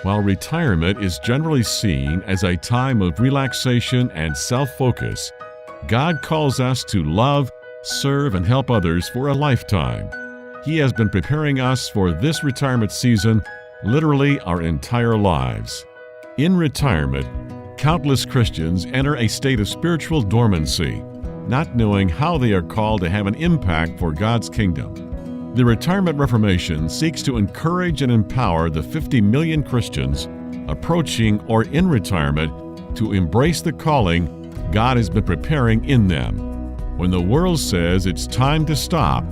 While retirement is generally seen as a time of relaxation and self-focus, God calls us to love, serve, and help others for a lifetime. He has been preparing us for this retirement season literally our entire lives. In retirement, countless Christians enter a state of spiritual dormancy, not knowing how they are called to have an impact for God's kingdom. The Retirement Reformation seeks to encourage and empower the 50 million Christians approaching or in retirement to embrace the calling God has been preparing in them. When the world says it's time to stop,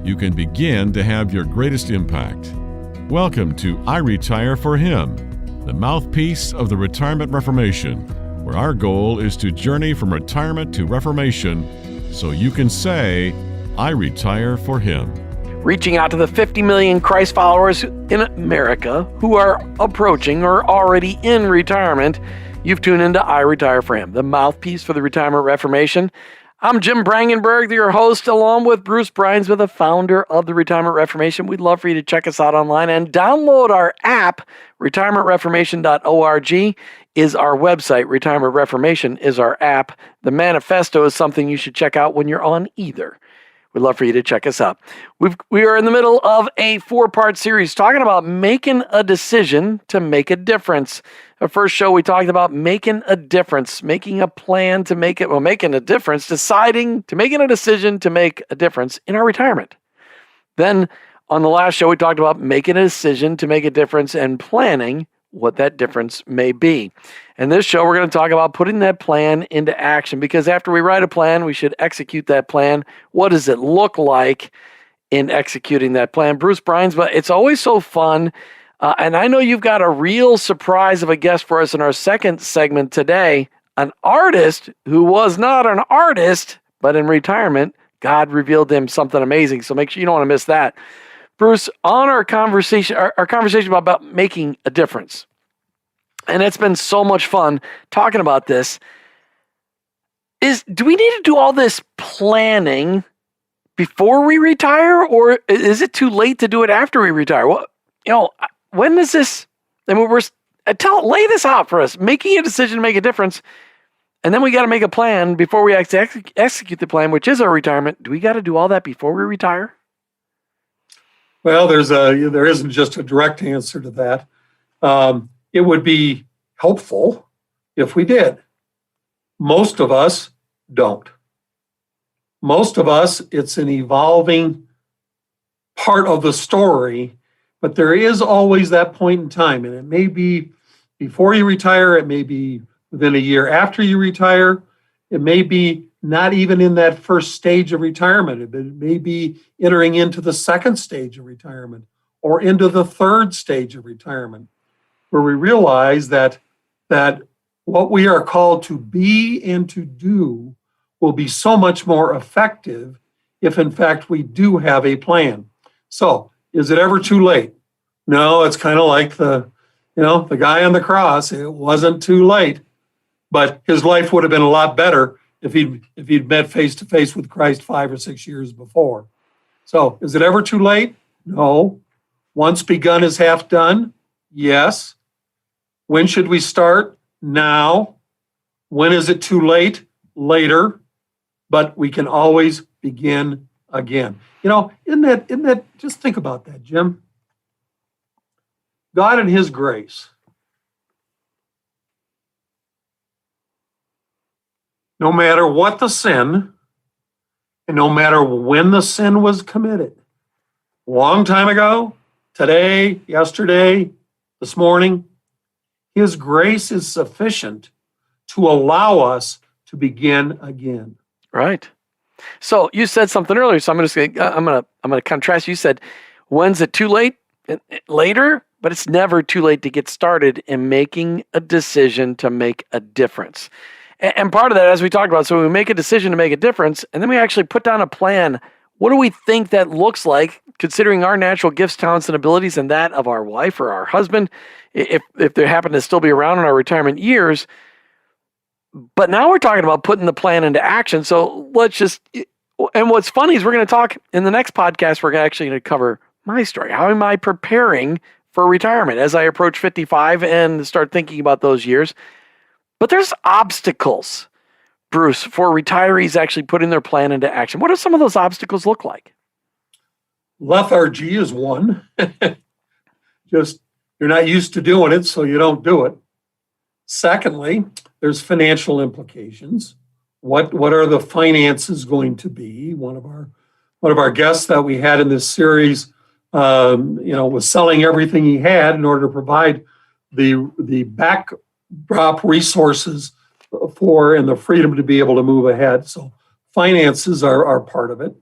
you can begin to have your greatest impact. Welcome to iRetire4Him, the mouthpiece of the Retirement Reformation, where our goal is to journey from retirement to reformation so you can say, I retire for Him. Reaching out to the 50 million Christ followers in America who are approaching or already in retirement, you've tuned into iRetire4Him, the mouthpiece for the Retirement Reformation. I'm Jim Brangenberg, your host, along with Bruce Bruinsma, the founder of the Retirement Reformation. We'd love for you to check us out online and download our app. retirementreformation.org is our website. Retirement Reformation is our app. The manifesto is something you should check out when you're on either. We'd love for you to check us out. We are in the middle of a 4-part series talking about making a decision to make a difference. The first show we talked about making a difference, making a plan to make it, making a difference, making a decision to make a difference in our retirement. Then on the last show, we talked about making a decision to make a difference and planning what that difference may be. In this show, we're going to talk about putting that plan into action, because after we write a plan, we should execute that plan. What does it look like in executing that plan? Bruce Bruinsma, it's always so fun. And I know you've got a real surprise of a guest for us in our second segment today, an artist who was not an artist, but in retirement, God revealed him something amazing. So make sure you don't want to miss that. Bruce, on our conversation about making a difference, and it's been so much fun talking about this, do we need to do all this planning before we retire, or is it too late to do it after we retire? Well, when is this? I mean, lay this out for us. Making a decision to make a difference, and then we got to make a plan before we execute the plan, which is our retirement. Do we got to do all that before we retire? Well, there isn't just a direct answer to that. It would be helpful if we did. Most of us don't. Most of us, it's an evolving part of the story, but there is always that point in time, and it may be before you retire, it may be within a year after you retire, it may be not even in that first stage of retirement. It may be entering into the second stage of retirement or into the third stage of retirement, where we realize that what we are called to be and to do will be so much more effective if, in fact, we do have a plan. So, is it ever too late? No, it's kind of like the guy on the cross. It wasn't too late, but his life would have been a lot better if he'd met face to face with Christ 5 or 6 years before. So, is it ever too late? No. Once begun is half done? Yes. When should we start? Now. When is it too late? Later. But we can always begin again. In that, just think about that, Jim. God in His grace, no matter what the sin, and no matter when the sin was committed, a long time ago, today, yesterday, this morning, His grace is sufficient to allow us to begin again. Right. So you said something earlier, so I'm gonna contrast. You said, when's it too late? Later, but it's never too late to get started in making a decision to make a difference. And part of that, as we talked about, so we make a decision to make a difference, and then we actually put down a plan. What do we think that looks like, considering our natural gifts, talents, and abilities, and that of our wife or our husband, if they happen to still be around in our retirement years? But now we're talking about putting the plan into action. So and what's funny is we're going to talk in the next podcast, we're actually going to cover my story. How am I preparing for retirement as I approach 55 and start thinking about those years. But there's obstacles, Bruce, for retirees actually putting their plan into action. What do some of those obstacles look like? Lethargy is one. Just you're not used to doing it, so you don't do it. Secondly, there's financial implications. What are the finances going to be? One of our guests that we had in this series, was selling everything he had in order to provide the backdrop resources and the freedom to be able to move ahead. So finances are part of it.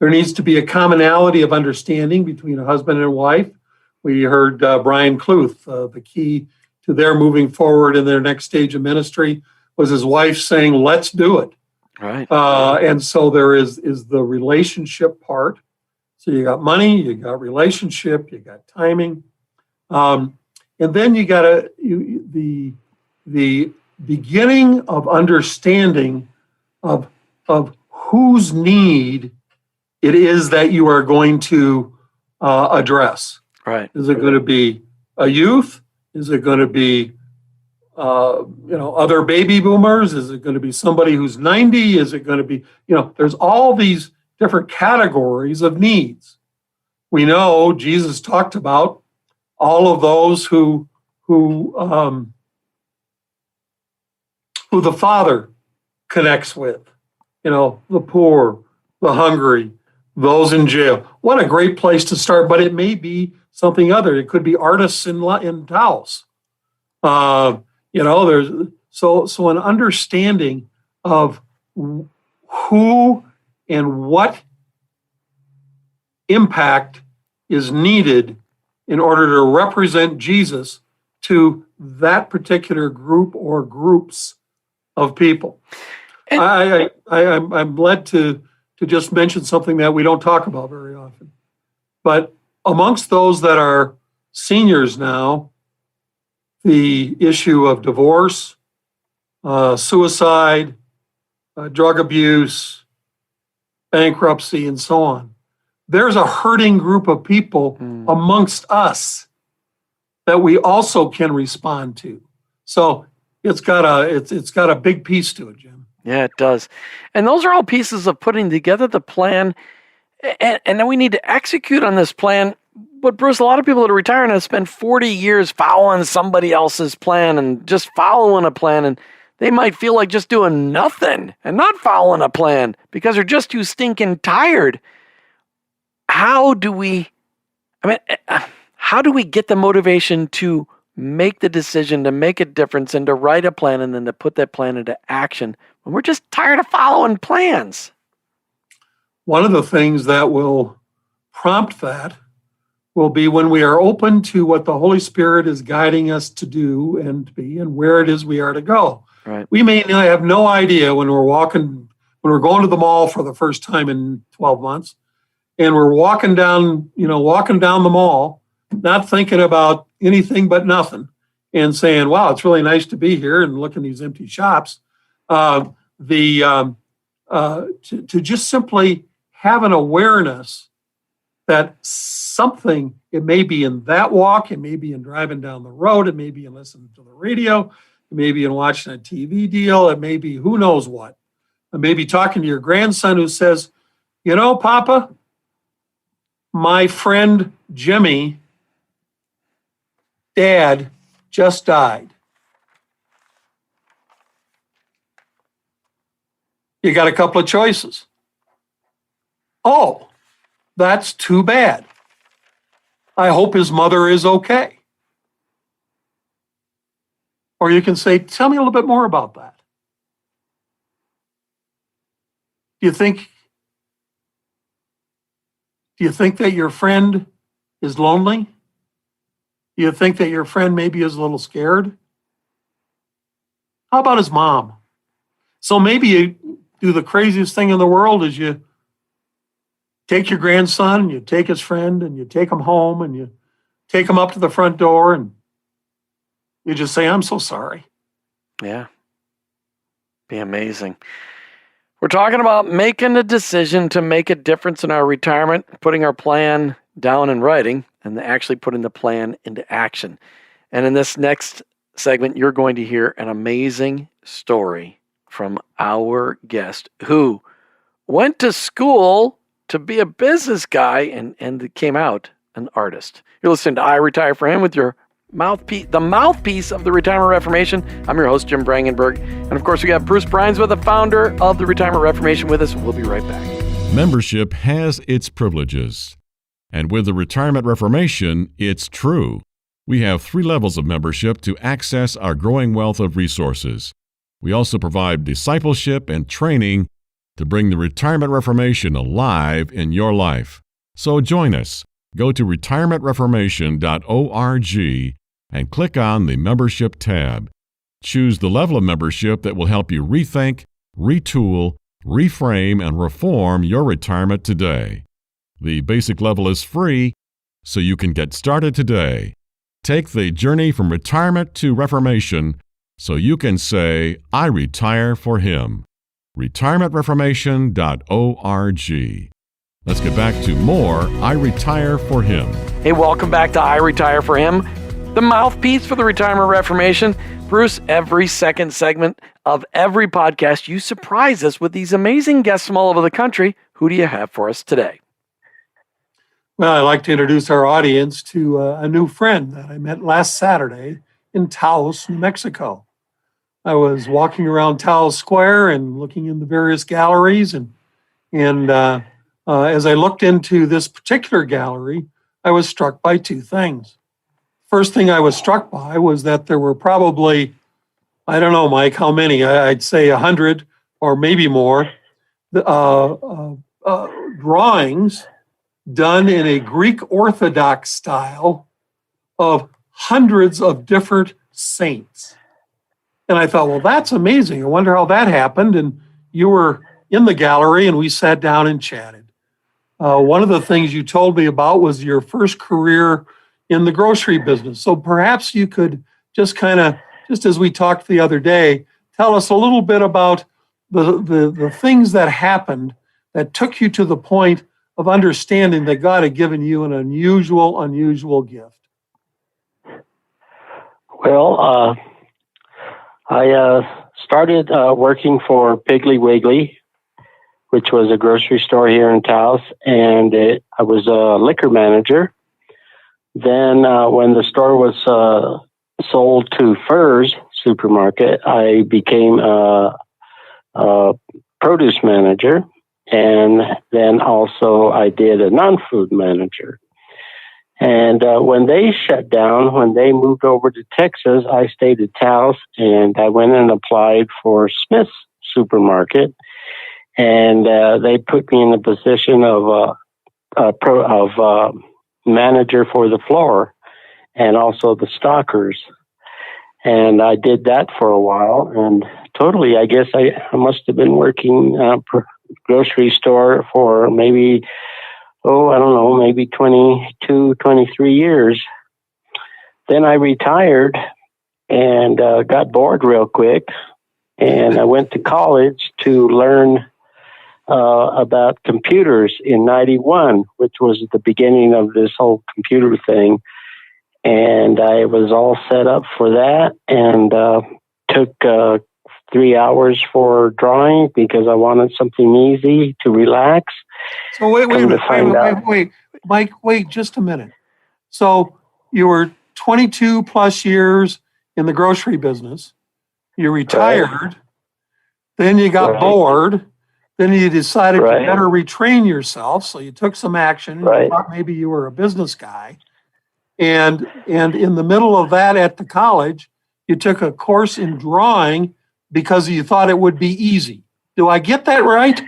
There needs to be a commonality of understanding between a husband and a wife. We heard Brian Kluth, the key to their moving forward in their next stage of ministry was his wife saying, let's do it. Right. And so there is the relationship part. So you got money, you got relationship, you got timing. And then you got the beginning of understanding of whose need it is that you are going to address. Right. Is it going to be a youth? Is it going to be other baby boomers? Is it going to be somebody who's 90? Is it going to be, there's all these different categories of needs. We know Jesus talked about all of those who the Father connects with, the poor, the hungry, those in jail. What a great place to start, but it may be something other. It could be artists in Taos. There's so an understanding of who and what impact is needed in order to represent Jesus to that particular group or groups of people. I'm led to just mention something that we don't talk about very often. But amongst those that are seniors now, the issue of divorce, suicide, drug abuse, bankruptcy, and so on. There's a hurting group of people amongst us that we also can respond to. So it's got a big piece to it, Jim. Yeah, it does. And those are all pieces of putting together the plan. And then we need to execute on this plan. But Bruce, a lot of people that are retiring have spent 40 years following somebody else's plan and just following a plan. And they might feel like just doing nothing and not following a plan because they're just too stinking tired. How do we get the motivation to make the decision, to make a difference, and to write a plan and then to put that plan into action when we're just tired of following plans? One of the things that will prompt that will be when we are open to what the Holy Spirit is guiding us to do and be and where it is we are to go. Right. We may have no idea when we're going to the mall for the first time in 12 months and we're walking down the mall, not thinking about anything but nothing and saying, wow, it's really nice to be here and look in these empty shops. To just simply have an awareness that something, it may be in that walk, it may be in driving down the road, it may be in listening to the radio, it may be in watching a TV deal, it may be who knows what. It may be talking to your grandson who says, Papa, my friend Jimmy, Dad, just died. You got a couple of choices. Oh, that's too bad. I hope his mother is okay. Or you can say, tell me a little bit more about that. Do you think that your friend is lonely? Do you think that your friend maybe is a little scared? How about his mom? So maybe you do the craziest thing in the world is you take your grandson, you take his friend, and you take him home, and you take him up to the front door, and you just say, I'm so sorry. Yeah. Be amazing. We're talking about making a decision to make a difference in our retirement, putting our plan down in writing. and they actually putting the plan into action. And in this next segment, you're going to hear an amazing story from our guest who went to school to be a business guy and came out an artist. You're listening to I Retire for Him with your mouthpiece, the mouthpiece of the Retirement Reformation. I'm your host, Jim Brangenberg. And of course, we got Bruce Bruinsma, the founder of the Retirement Reformation, with us. We'll be right back. Membership has its privileges. And with the Retirement Reformation, it's true. We have 3 levels of membership to access our growing wealth of resources. We also provide discipleship and training to bring the Retirement Reformation alive in your life. So join us. Go to retirementreformation.org and click on the Membership tab. Choose the level of membership that will help you rethink, retool, reframe, and reform your retirement today. The basic level is free, so you can get started today. Take the journey from retirement to reformation so you can say, I retire for Him. retirementreformation.org. Let's get back to more I Retire for Him. Hey, welcome back to I Retire for Him, the mouthpiece for the Retirement Reformation. Bruce, every second segment of every podcast, you surprise us with these amazing guests from all over the country. Who do you have for us today? Well, I'd like to introduce our audience to a new friend that I met last Saturday in Taos, New Mexico. I was walking around Taos Square and looking in the various galleries, and as I looked into this particular gallery, I was struck by 2 things. First thing I was struck by was that there were probably, I don't know, Mike, how many? I'd say 100 or maybe more drawings done in a Greek Orthodox style of hundreds of different saints. And I thought, well, that's amazing. I wonder how that happened. And you were in the gallery and we sat down and chatted. One of the things you told me about was your first career in the grocery business. So perhaps you could just just as we talked the other day, tell us a little bit about the things that happened that took you to the point of understanding that God had given you an unusual gift. Well, I started working for Piggly Wiggly, which was a grocery store here in Taos, and I was a liquor manager. Then when the store was sold to Furr's supermarket, I became a produce manager, and then also I did a non-food manager. And when they shut down, when they moved over to Texas, I stayed at Taos, and I went and applied for Smith's supermarket. And they put me in the position of manager for the floor and also the stockers. And I did that for a while. And totally, I guess I must have been working grocery store for maybe, maybe 22, 23 years. Then I retired and got bored real quick. And I went to college to learn about computers in 91, which was the beginning of this whole computer thing. And I was all set up for that and took 3 hours for drawing because I wanted something easy to relax. So wait, Mike, wait just a minute. So you were 22 plus years in the grocery business. You retired. Right. Then you got bored. Then you decided you Right. better retrain yourself. So you took some action. Right. You thought maybe you were a business guy. And in the middle of that at the college, you took a course in drawing because you thought it would be easy. Do I get that right?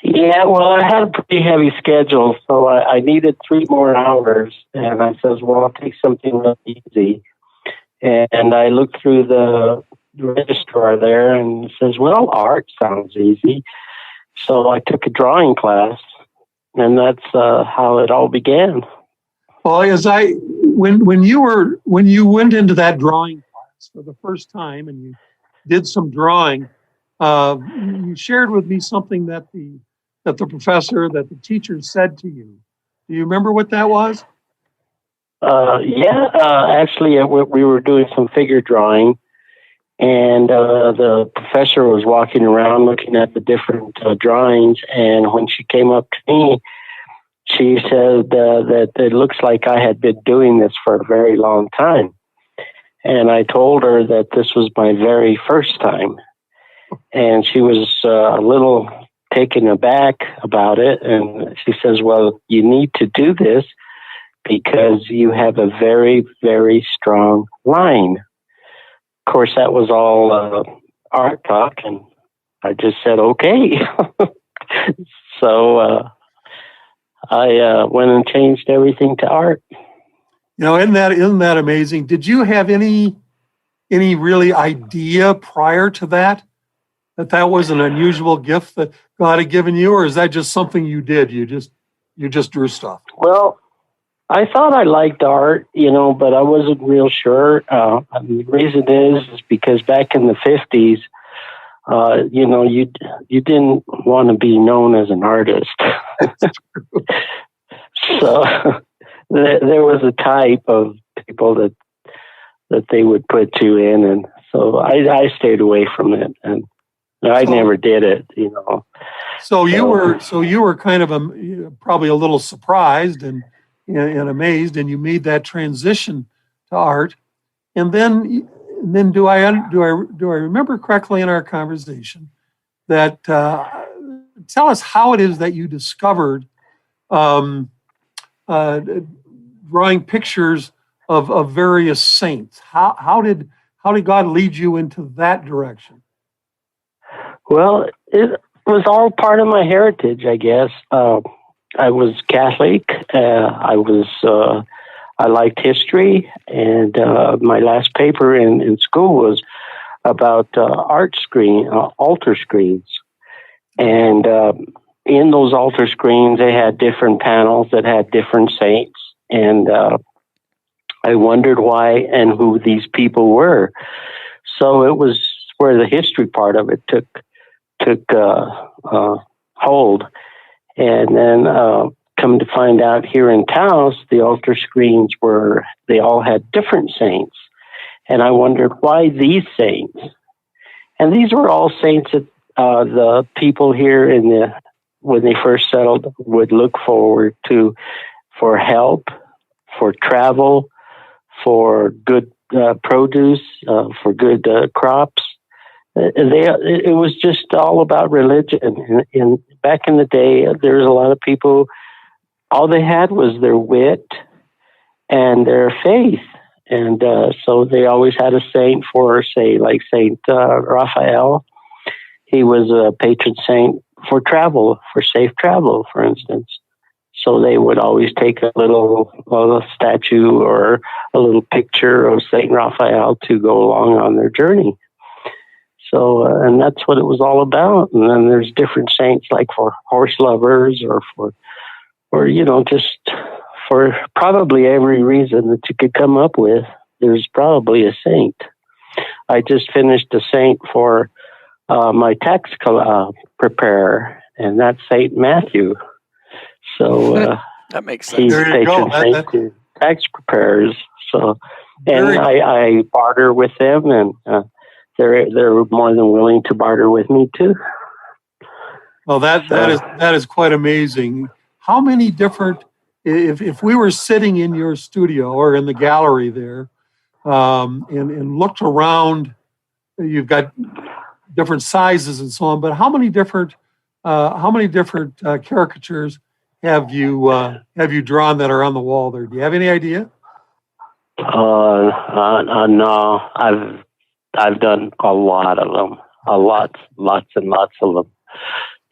Yeah, well, I had a pretty heavy schedule, so I needed 3 more hours. And I says, well, I'll take something really easy. And I looked through the registrar there and it says, well, art sounds easy. So I took a drawing class, and that's how it all began. Well, when you went into that drawing class for the first time and you did some drawing, you shared with me something that the professor, that the teacher said to you. Do you remember what that was? Actually, we were doing some figure drawing, and the professor was walking around looking at the different drawings, and when she came up to me, she said that it looks like I had been doing this for a very long time. And I told her that this was my very first time. And she was a little taken aback about it. And she says, well, you need to do this because you have a very, very strong line. Of course, that was all art talk. And I just said, okay. So I went and changed everything to art. You know, isn't that amazing? Did you have any really idea prior to that was an unusual gift that God had given you, or is that just something you did? You just drew stuff? Well, I thought I liked art, but I wasn't real sure. The reason is because back in the 50s, you didn't want to be known as an artist. So there was a type of people that they would put you in, and so I stayed away from it, and I never did it. So you were kind of probably a little surprised and amazed, and you made that transition to art, and then do I remember correctly in our conversation that tell us how it is that you discovered drawing pictures of various saints? How did God lead you into that direction? Well, it was all part of my heritage, I guess. I was Catholic. I liked history, and my last paper in school was about altar screens. And in those altar screens, they had different panels that had different saints. And I wondered why and who these people were. So it was where the history part of it took hold. And then come to find out here in Taos, the altar screens they all had different saints. And I wondered why these saints. And these were all saints that the people here when they first settled would look forward to for help, for travel, for good produce, for good crops. It was just all about religion. And back in the day, there was a lot of people, all they had was their wit and their faith. And so they always had a saint for, say, like Saint Raphael. He was a patron saint for travel, for safe travel, for instance. So they would always take a little statue or a little picture of Saint Raphael to go along on their journey. So, and that's what it was all about. And then there's different saints, like for horse lovers or just for probably every reason that you could come up with. There's probably a saint. I just finished a saint for my tax preparer, and that's Saint Matthew. So that makes sense. He's patron saint to tax preparers. So, and I barter with them, and they're more than willing to barter with me too. Well, that is quite amazing. How many different? If we were sitting in your studio or in the gallery there, and looked around, you've got different sizes and so on. But how many different caricatures have you drawn that are on the wall there? Do you have any idea? No, I've done a lot of them, lots and lots of them,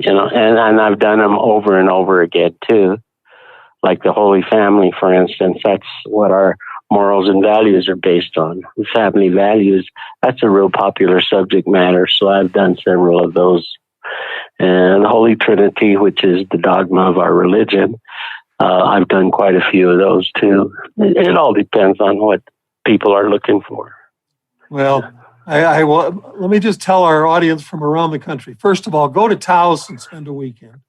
and I've done them over and over again too. Like the Holy Family, for instance, that's what our morals and values are based on. Family values, that's a real popular subject matter, so I've done several of those. And the Holy Trinity, which is the dogma of our religion, I've done quite a few of those too. It all depends on what people are looking for. Well, I will. Let me just tell our audience from around the country. First of all, go to Taos and spend a weekend.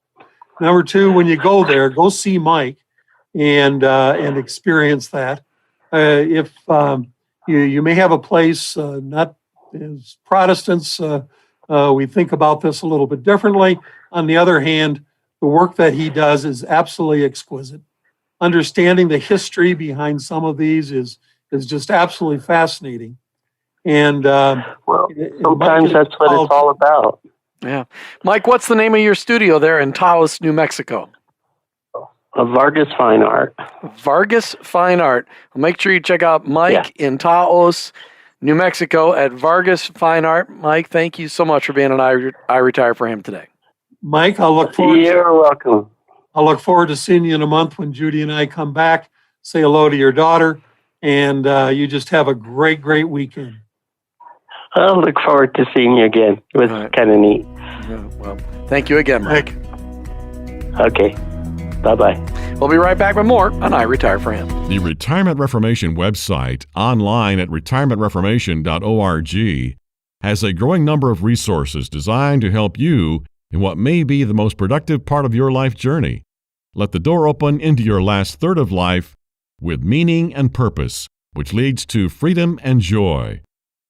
Number two, when you go there, go see Mike. and experience that. If you may have a place, not as Protestants, we think about this a little bit differently. On the other hand, the work that he does is absolutely exquisite. Understanding the history behind some of these is just absolutely fascinating. And well, sometimes that's what it's all about. Yeah. Mike, what's the name of your studio there in Taos, New Mexico? Vargas Fine Art. Vargas Fine Art. Well, make sure you check out Mike in Taos, New Mexico at Vargas Fine Art. Mike, thank you so much for being on I Retire for Him today. Mike, I'll look forward. You're welcome. I'll look forward to seeing you in a month when Judy and I come back. Say hello to your daughter, and you just have a great, great weekend. I'll look forward to seeing you again. It was kind of neat. Yeah, well, thank you again, Mike. Okay. Bye-bye. We'll be right back with more on I Retire for Him. The Retirement Reformation website, online at retirementreformation.org, has a growing number of resources designed to help you in what may be the most productive part of your life journey. Let the door open into your last third of life with meaning and purpose, which leads to freedom and joy.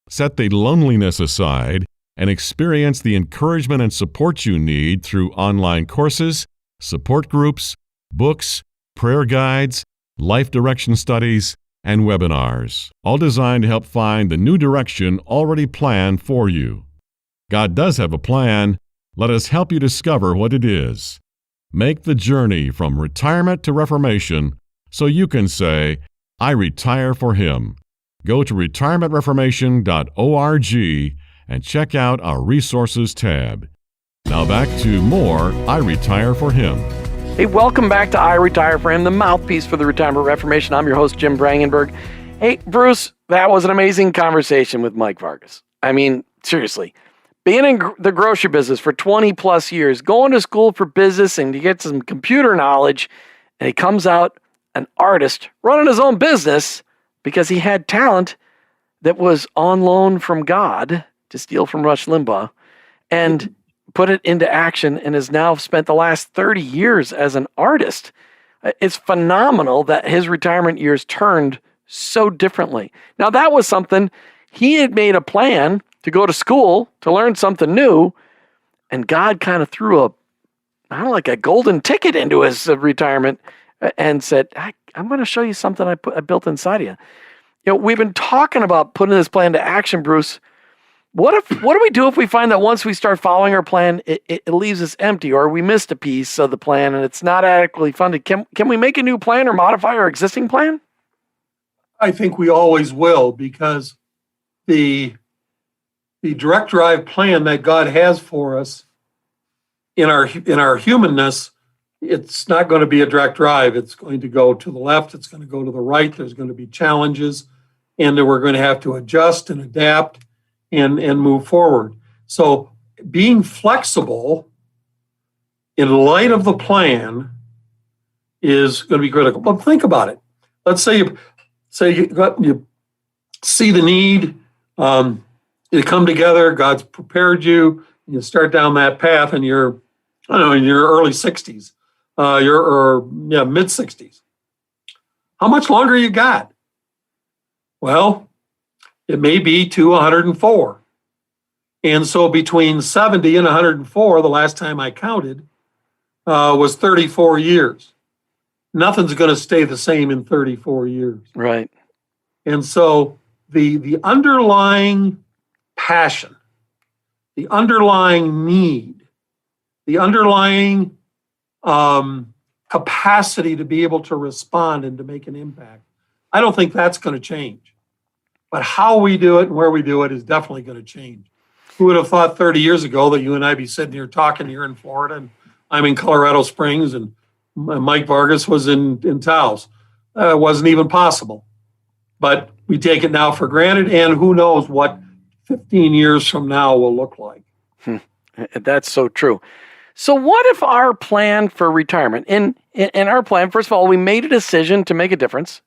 Set the loneliness aside and experience the encouragement and support you need through online courses, support groups, books, prayer guides, life direction studies, and webinars, all designed to help find the new direction already planned for you. God does have a plan. Let us help you discover what it is. Make the journey from retirement to reformation so you can say, I retire for Him. Go to retirementreformation.org and check out our resources tab. Now back to more I Retire for Him. Hey, welcome back to I Retire for Him, the mouthpiece for the Retirement Reformation. I'm your host, Jim Brangenberg. Hey, Bruce, that was an amazing conversation with Mike Vargas. I mean, seriously, being in the grocery business for 20 plus years, going to school for business and to get some computer knowledge, and he comes out an artist running his own business because he had talent that was on loan from God, to steal from Rush Limbaugh, and put it into action and has now spent the last 30 years as an artist. It's phenomenal that his retirement years turned so differently. Now, that was something he had made a plan to go to school to learn something new, and God kind of threw a golden ticket into his retirement and said, I'm going to show you something I built inside of you. You know, we've been talking about putting this plan to action, Bruce. What do we do if we find that once we start following our plan, it leaves us empty, or we missed a piece of the plan and it's not adequately funded? Can we make a new plan or modify our existing plan? I think we always will, because the direct drive plan that God has for us in our humanness, it's not going to be a direct drive. It's going to go to the left. It's going to go to the right. There's going to be challenges, and then we're going to have to adjust and adapt and move forward. So being flexible in light of the plan is going to be critical. But think about it. Let's say you see the need, you come together, God's prepared you, and you start down that path, and you're, in your early 60s, mid 60s. How much longer you got? Well, it may be to 104. And so between 70 and 104, the last time I counted, was 34 years. Nothing's going to stay the same in 34 years. Right. And so the underlying passion, the underlying need, the underlying capacity to be able to respond and to make an impact, I don't think that's going to change. But how we do it and where we do it is definitely going to change. Who would have thought 30 years ago that you and I'd be sitting here talking here in Florida, and I'm in Colorado Springs, and Mike Vargas was in Taos? It wasn't even possible. But we take it now for granted, and who knows what 15 years from now will look like. That's so true. So what if our plan for retirement, in our plan, first of all, we made a decision to make a difference,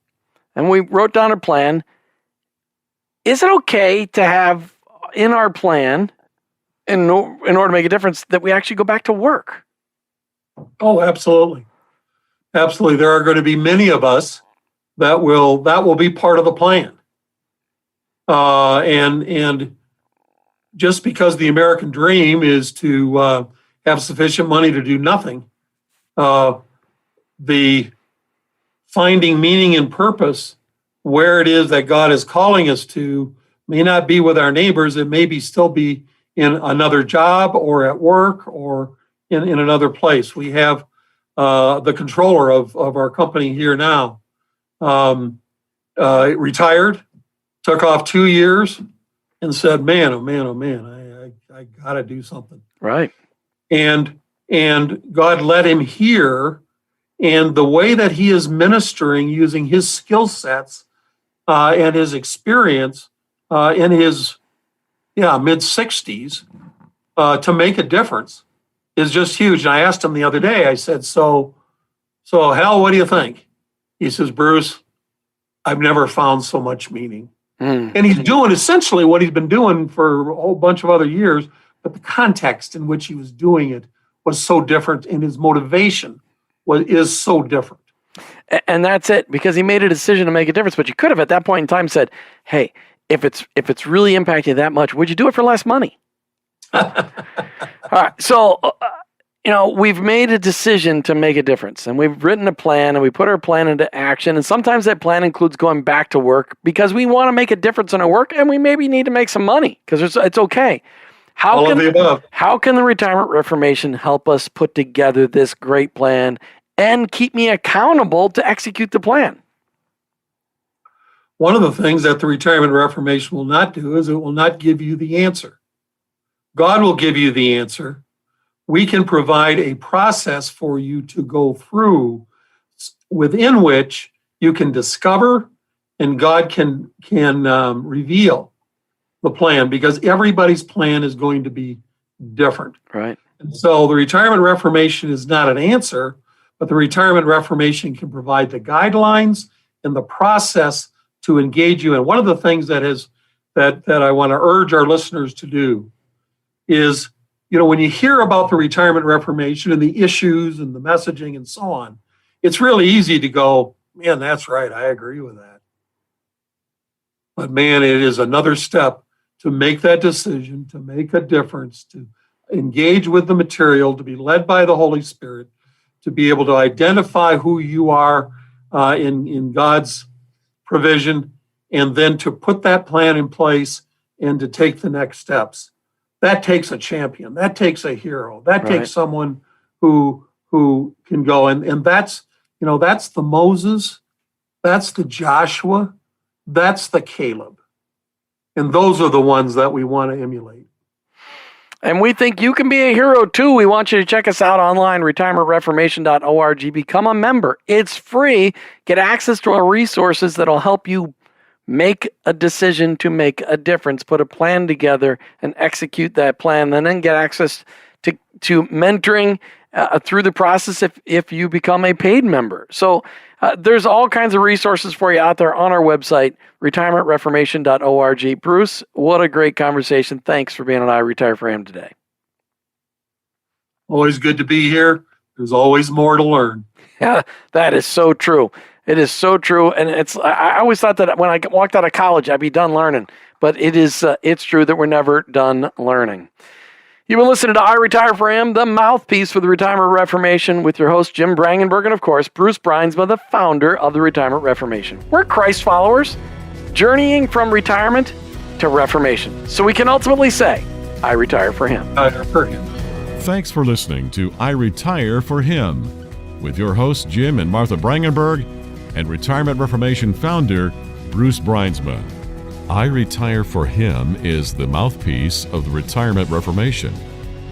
and we wrote down a plan. Is it okay to have in our plan, in order to make a difference, that we actually go back to work? Oh, absolutely. Absolutely. There are going to be many of us that will be part of the plan. And just because the American dream is to have sufficient money to do nothing, the finding meaning and purpose where it is that God is calling us to may not be with our neighbors. It may still be in another job or at work or in another place. We have the controller of our company here now, retired, took off 2 years and said, man, oh man, oh man, I got to do something. Right. And God led him here. And the way that he is ministering using his skill sets and his experience in his mid-60s to make a difference is just huge. And I asked him the other day, I said, so Hal, what do you think? He says, Bruce, I've never found so much meaning. And he's doing essentially what he's been doing for a whole bunch of other years, but the context in which he was doing it was so different, and his motivation is so different. And that's it, because he made a decision to make a difference. But you could have at that point in time said, hey, if it's really impacting you that much, would you do it for less money? All right. So, we've made a decision to make a difference, and we've written a plan, and we put our plan into action. And sometimes that plan includes going back to work because we want to make a difference in our work, and we maybe need to make some money because it's okay. How can the Retirement Reformation help us put together this great plan and keep me accountable to execute the plan? One of the things that the Retirement Reformation will not do is it will not give you the answer. God will give you the answer. We can provide a process for you to go through within which you can discover and God can reveal the plan, because everybody's plan is going to be different. Right. And so the Retirement Reformation is not an answer, but the Retirement Reformation can provide the guidelines and the process to engage you. And one of the things that I want to urge our listeners to do is, when you hear about the Retirement Reformation and the issues and the messaging and so on, it's really easy to go, man, that's right, I agree with that. But man, it is another step to make that decision, to make a difference, to engage with the material, to be led by the Holy Spirit, to be able to identify who you are in God's provision, and then to put that plan in place and to take the next steps. That takes a champion. That takes a hero. That takes someone who can go. And that's the Moses, that's the Joshua, that's the Caleb. And those are the ones that we want to emulate. And we think you can be a hero too. We want you to check us out online, retirementreformation.org. Become a member. It's free. Get access to our resources that'll help you make a decision to make a difference, put a plan together and execute that plan, and then get access to mentoring through the process if you become a paid member. So there's all kinds of resources for you out there on our website, retirementreformation.org. Bruce, what a great conversation. Thanks for being on iRetire4Him today. Always good to be here. There's always more to learn. Yeah, that is so true. It is so true. And I always thought that when I walked out of college, I'd be done learning. But it's true that we're never done learning. You've been listening to iRetire4Him, the mouthpiece for the Retirement Reformation, with your host, Jim Brangenberg, and of course, Bruce Bruinsma, the founder of the Retirement Reformation. We're Christ followers, journeying from retirement to reformation, so we can ultimately say, I retire for Him. Thanks for listening to I Retire for Him, with your hosts, Jim and Martha Brangenberg, and Retirement Reformation founder, Bruce Bruinsma. I Retire for Him is the mouthpiece of the Retirement Reformation.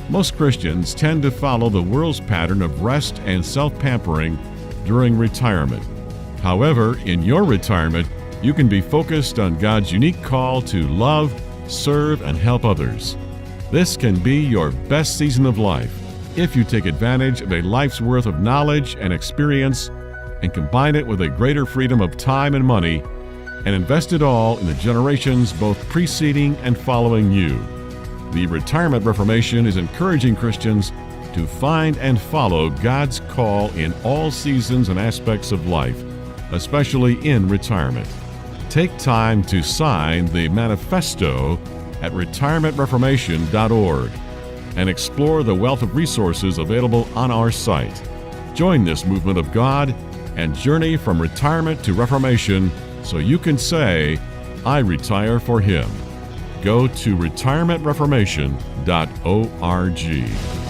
Most Christians tend to follow the world's pattern of rest and self-pampering during retirement. However, in your retirement, you can be focused on God's unique call to love, serve, and help others. This can be your best season of life if you take advantage of a life's worth of knowledge and experience and combine it with a greater freedom of time and money, and invest it all in the generations both preceding and following you. The Retirement Reformation is encouraging Christians to find and follow God's call in all seasons and aspects of life, especially in retirement. Take time to sign the manifesto at retirementreformation.org and explore the wealth of resources available on our site. Join this movement of God and journey from retirement to reformation so you can say, I retire for Him. Go to retirementreformation.org.